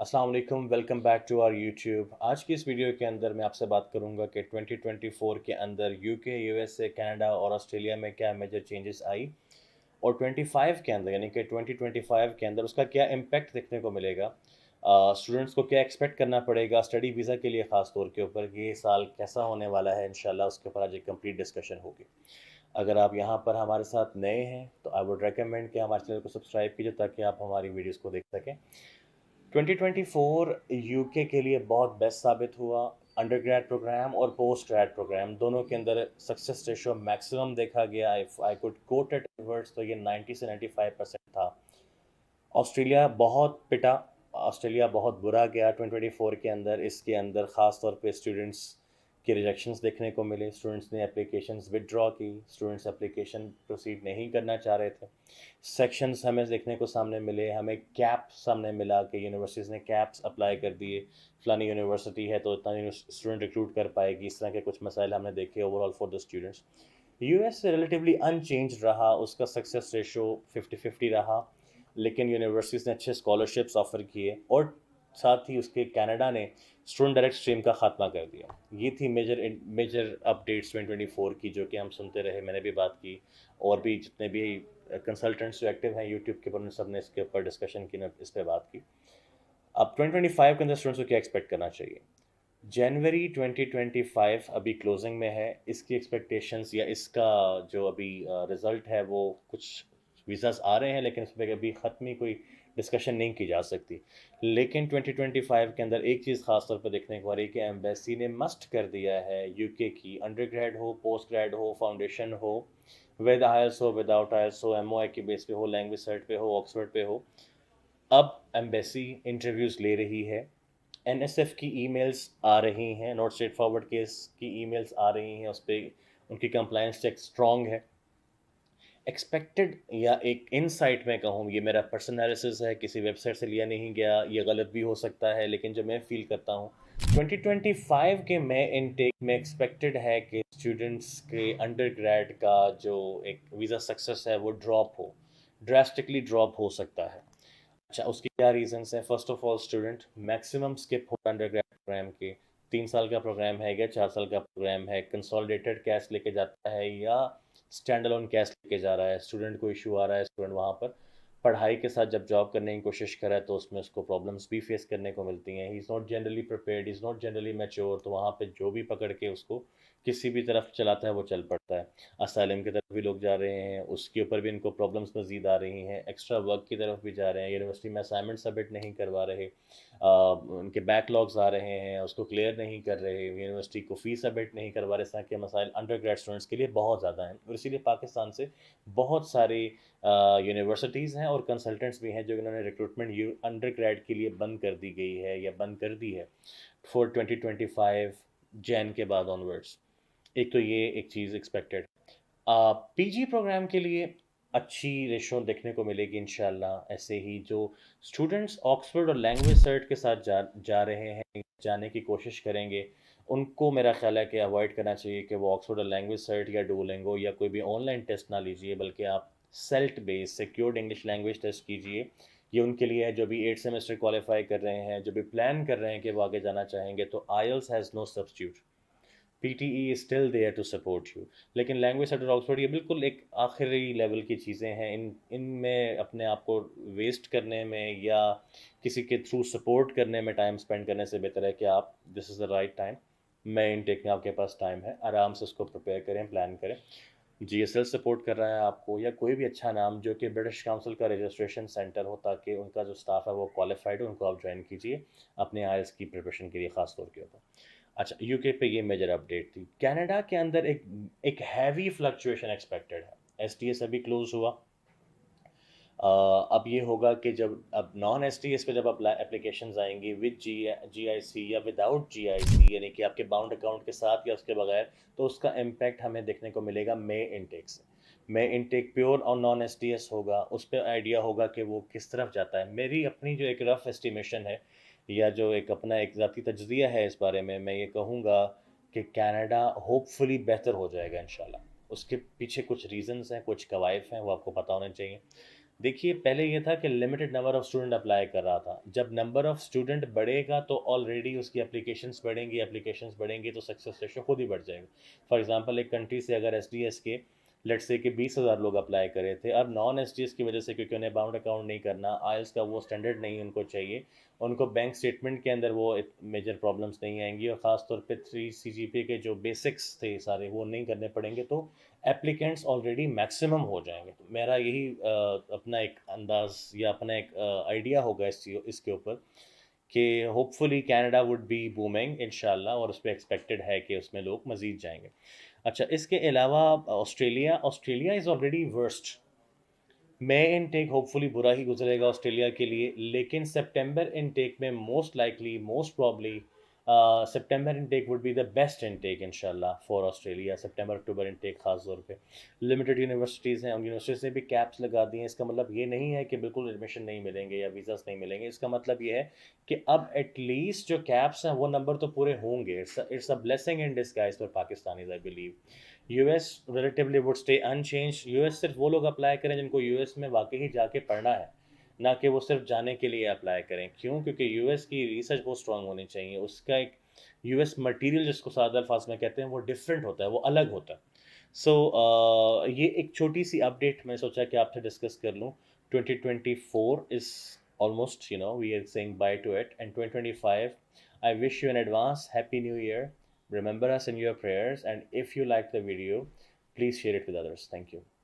अस्सलाम वालेकुम, welcome back to our YouTube. आज की इस वीडियो के अंदर मैं आपसे बात करूंगा कि 2024 के अंदर यूके, यूएसए, कनाडा और ऑस्ट्रेलिया में क्या मेजर चेंजेस आई और 25 के अंदर यानी कि 2025 के अंदर उसका क्या इम्पैक्ट देखने को मिलेगा। स्टूडेंट्स को क्या एक्सपेक्ट करना पड़ेगा स्टडी वीज़ा के लिए, ख़ास तौर के ऊपर कि ये साल कैसा होने वाला है। इंशाल्लाह उसके ऊपर आज एक कंप्लीट डिस्कशन होगी। अगर आप यहाँ पर हमारे साथ नए हैं तो आई वुड रेकमेंड कि हमारे चैनल को सब्सक्राइब कीजिए ताकि आप हमारी वीडियोस को देख सकें। 2024 यूके के लिए बहुत बेस्ट साबित हुआ। अंडर ग्रेड प्रोग्राम और पोस्ट ग्रेड प्रोग्राम दोनों के अंदर सक्सेस रेशो मैक्सिमम देखा गया। If I could quote it words तो ये 90 से 95% था। ऑस्ट्रेलिया बहुत पिटा, ऑस्ट्रेलिया बहुत बुरा गया 2024 के अंदर। इसके अंदर ख़ास तौर पे स्टूडेंट्स के रिजेक्शंस देखने को मिले। स्टूडेंट्स ने एप्लीकेशंस विदड्रॉ की, स्टूडेंट्स एप्लीकेशन प्रोसीड नहीं करना चाह रहे थे। सेक्शंस हमें देखने को सामने मिले, हमें कैप सामने मिला कि यूनिवर्सिटीज़ ने कैप्स अप्लाई कर दिए। फ़लानी यूनिवर्सिटी है तो इतना स्टूडेंट रिक्रूट कर पाएगी, इस तरह के कुछ मसाइल हमने देखे overall for the students. US relatively unchanged रहा, उसका सक्सेस रेशो 50-50 रहा, लेकिन यूनिवर्सिटीज़ ने अच्छे स्कॉलरशिप्स ऑफ़र किए और साथ ही उसके कनाडा ने स्टूडेंट डायरेक्ट स्ट्रीम का ख़ात्मा कर दिया। ये थी मेजर मेजर अपडेट्स 2024 की जो कि हम सुनते रहे, मैंने भी बात की और भी जितने भी कंसल्टेंट्स जो एक्टिव हैं यूट्यूब के ऊपर उन सब ने इसके ऊपर डिस्कशन की, इस पर बात की। अब 2025 के अंदर स्टूडेंट्स को क्या एक्सपेक्ट करना चाहिए। जनवरी 2025 अभी क्लोजिंग में है। इसकी एक्सपेक्टेशंस या इसका जो अभी रिज़ल्ट है वो कुछ वीज़ास आ रहे हैं लेकिन इस पर अभी ख़त्म ही कोई डिस्कशन नहीं की जा सकती। लेकिन 2025 के अंदर एक चीज़ ख़ास तौर पर देखने को आ रही है कि एम्बेसी ने मस्ट कर दिया है यूके की, अंडर ग्रेड हो, पोस्ट ग्रेड हो, फाउंडेशन हो, विद आईएलटीएस हो, विदाउट आईएलटीएस हो, एमओआई के बेस पे हो, लैंग्वेज सर्ट पे हो, ऑक्सफोर्ड पे हो, अब एम्बेसी इंटरव्यूज़ ले रही है। एनएसएफ की ईमेल्स आ रही हैं, नॉट स्ट्रेट फॉरवर्ड केस की ईमेल्स आ रही हैं, उस पर उनकी कंप्लायंस चेक स्ट्रॉन्ग है। एक्सपेक्टेड या एक इनसाइट में कहूँ, ये मेरा पर्सनल एनालिसिस है, किसी वेबसाइट से लिया नहीं गया, ये गलत भी हो सकता है, लेकिन जो मैं फील करता हूँ 2025 के मई इनटेक में एक्सपेक्टेड है कि स्टूडेंट्स के अंडर ग्रेड का जो एक वीज़ा सक्सेस है वो ड्रॉप हो, ड्रास्टिकली ड्रॉप हो सकता है। अच्छा, उसकी क्या रीजंस हैं। First of all, student maximum skip हो अंडर ग्रेड प्रोग्राम के। 3 साल का प्रोग्राम है या 4 साल का प्रोग्राम है, कंसोलिडेटेड कैश लेके जाता है या स्टैंड अलोन कैश लेके जा रहा है, स्टूडेंट को इशू आ रहा है, स्टूडेंट वहाँ पर पढ़ाई के साथ जब जॉब करने की कोशिश करे तो उसमें उसको प्रॉब्लम्स भी फेस करने को मिलती हैं। He is not generally prepared, is not generally mature, तो वहाँ पे जो भी पकड़ के उसको किसी भी तरफ चलाता है वो चल पड़ता है। असाइलम की तरफ भी लोग जा रहे हैं, उसके ऊपर भी इनको प्रॉब्लम्स मज़ीद आ रही हैं, एक्स्ट्रा वर्क की तरफ भी जा रहे हैं, यूनिवर्सिटी में असाइनमेंट सबमिट नहीं करवा रहे, उनके बैकलॉग्स आ रहे हैं, उसको क्लियर नहीं कर रहे, यूनिवर्सिटी को फ़ी सबमिट नहीं करवा रहे। इस तरह के मसाइल अंडर ग्रेड स्टूडेंट्स के लिए बहुत ज़्यादा हैं और इसीलिए पाकिस्तान से बहुत सारी यूनिवर्सिटीज़ हैं और कंसल्टेंट्स भी हैं जो इन्होंने रिक्रूटमेंट अंडर ग्रेड के लिए बंद कर दी गई है या बंद कर दी है फॉर 2025 जैन के बाद ऑनवर्ड्स। एक तो ये एक चीज़ एक्सपेक्टेड। पीजी प्रोग्राम के लिए अच्छी रेशो देखने को मिलेगी इंशाल्लाह। ऐसे ही जो स्टूडेंट्स ऑक्सफोर्ड और लैंग्वेज सर्ट के साथ जा रहे हैं, जाने की कोशिश करेंगे, उनको मेरा ख्याल है कि अवॉइड करना चाहिए कि वो ऑक्सफोर्ड और लैंग्वेज सर्ट या डुओलिंगो या कोई भी ऑनलाइन टेस्ट ना लीजिए, बल्कि आप SELT based secured English language test कीजिए। ये उनके लिए है जो भी 8 सेमेस्टर क्वालिफाई कर रहे हैं, जो भी प्लान कर रहे हैं कि वो आगे जाना चाहेंगे, तो IELTS has no substitute, PTE is still there to support you. लेकिन लैंग्वेज सेट और ऑक्सफोर्ड ये बिल्कुल एक आखिरी लेवल की चीज़ें हैं। इनमें अपने आप को वेस्ट करने में या किसी के थ्रू सपोर्ट करने में टाइम स्पेंड करने से बेहतर है कि आप, this is the right time, मैं इनटेक में आपके पास टाइम है, आराम से उसको प्रिपेयर करें, प्लान करें। जीएसएल सपोर्ट कर रहा है आपको या कोई भी अच्छा नाम जो कि ब्रिटिश काउंसिल का रजिस्ट्रेशन सेंटर हो, ताकि उनका जो स्टाफ है वो क्वालिफाइड हो, उनको आप ज्वाइन कीजिए अपने आईएलटीएस की प्रिपरेशन के लिए ख़ास तौर के ऊपर। अच्छा, यूके पे ये मेजर अपडेट थी। कनाडा के अंदर एक हैवी फ्लक्चुएशन एक्सपेक्टेड है। एसटीएस अभी क्लोज हुआ। अब ये होगा कि जब अब नॉन एसटीएस पे जब एप्लीकेशंस आएंगी विद जीआईसी या विदाउट जीआईसी, यानी कि आपके बाउंड अकाउंट के साथ या उसके बगैर, तो उसका इम्पैक्ट हमें देखने को मिलेगा मे इनटेक से। मे इनटेक प्योर और नॉन एसटीएस होगा, उस पर आइडिया होगा कि वो किस तरफ जाता है। मेरी अपनी जो एक रफ एस्टिमेशन है या जो एक अपना एक ज़ाती तजज़िया है इस बारे में, मैं ये कहूँगा कि कनाडा होपफुली बेहतर हो जाएगा इंशाल्लाह। उसके पीछे कुछ रीज़न्स हैं, कुछ कवायद हैं, वो आपको पता होने चाहिए। دیکھیے پہلے یہ تھا کہ limited number of student apply کر رہا تھا. جب نمبر آف اسٹوڈنٹ بڑھے گا تو آلریڈی اس کی اپلیکیشنس بڑھیں گی تو سکسیس ریشو خود ہی بڑھ جائے گا. فار ایگزامپل ایک کنٹری سے اگر ایس ڈی ایس کے لیٹ سے کہ 20,000 لوگ اپلائی کرے تھے, اب نان ایس ڈی ایس کی وجہ سے کیونکہ انہیں باؤنڈ اکاؤنٹ نہیں کرنا, آئلس کا وہ اسٹینڈرڈ نہیں ان کو چاہیے, ان کو بینک اسٹیٹمنٹ کے اندر وہ میجر پرابلمس نہیں آئیں گی, اور خاص طور پہ 3 CGPA کے جو بیسکس تھے سارے وہ نہیں کرنے پڑیں گے, تو اپلیکینٹس آلریڈی میکسیمم ہو جائیں گے. میرا یہی اپنا ایک انداز یا اپنا ایک آئیڈیا ہوگا اس کے اوپر کہ hopefully Canada would be booming انشاءاللہ, اور اس پہ ایکسپیکٹڈ ہے کہ اس میں لوگ مزید جائیں گے. اچھا, اس کے علاوہ Australia is already worst. May intake hopefully برا ہی گزرے گا آسٹریلیا کے لیے, لیکن سپٹمبر انٹیک میں most likely most probably September intake would be the best intake انشاءاللہ for Australia. September October intake خاص طور پہ لمیٹڈ یونیورسٹیز ہیں, ان یونیورسٹیز نے بھی کیپس لگا دی ہیں. اس کا مطلب یہ نہیں ہے کہ بالکل ایڈمیشن نہیں ملیں گے یا ویزاز نہیں ملیں گے, اس کا مطلب یہ ہے کہ اب ایٹ لیسٹ جو کیپس ہیں وہ نمبر تو پورے ہوں گے. It's a blessing in disguise for Pakistanis I believe. U S relatively would stay unchanged. U S صرف وہ لوگ اپلائی کریں جن کو یو ایس میں واقعی جا کے پڑھنا ہے, نہ کہ وہ صرف جانے کے لیے اپلائی کریں. کیوں؟ کیونکہ یو ایس کی ریسرچ بہت اسٹرانگ ہونی چاہیے. اس کا ایک یو ایس مٹیریل جس کو سادہ الفاظ میں کہتے ہیں وہ ڈفرینٹ ہوتا ہے, وہ الگ ہوتا ہے. سو یہ ایک چھوٹی سی اپڈیٹ میں سوچا کہ آپ سے ڈسکس کر لوں. 2024 از almost, we are saying bye to it. And 2025, I wish you in advance Happy New Year. Remember us in your prayers. And if you like the video, please share it with others. Thank you.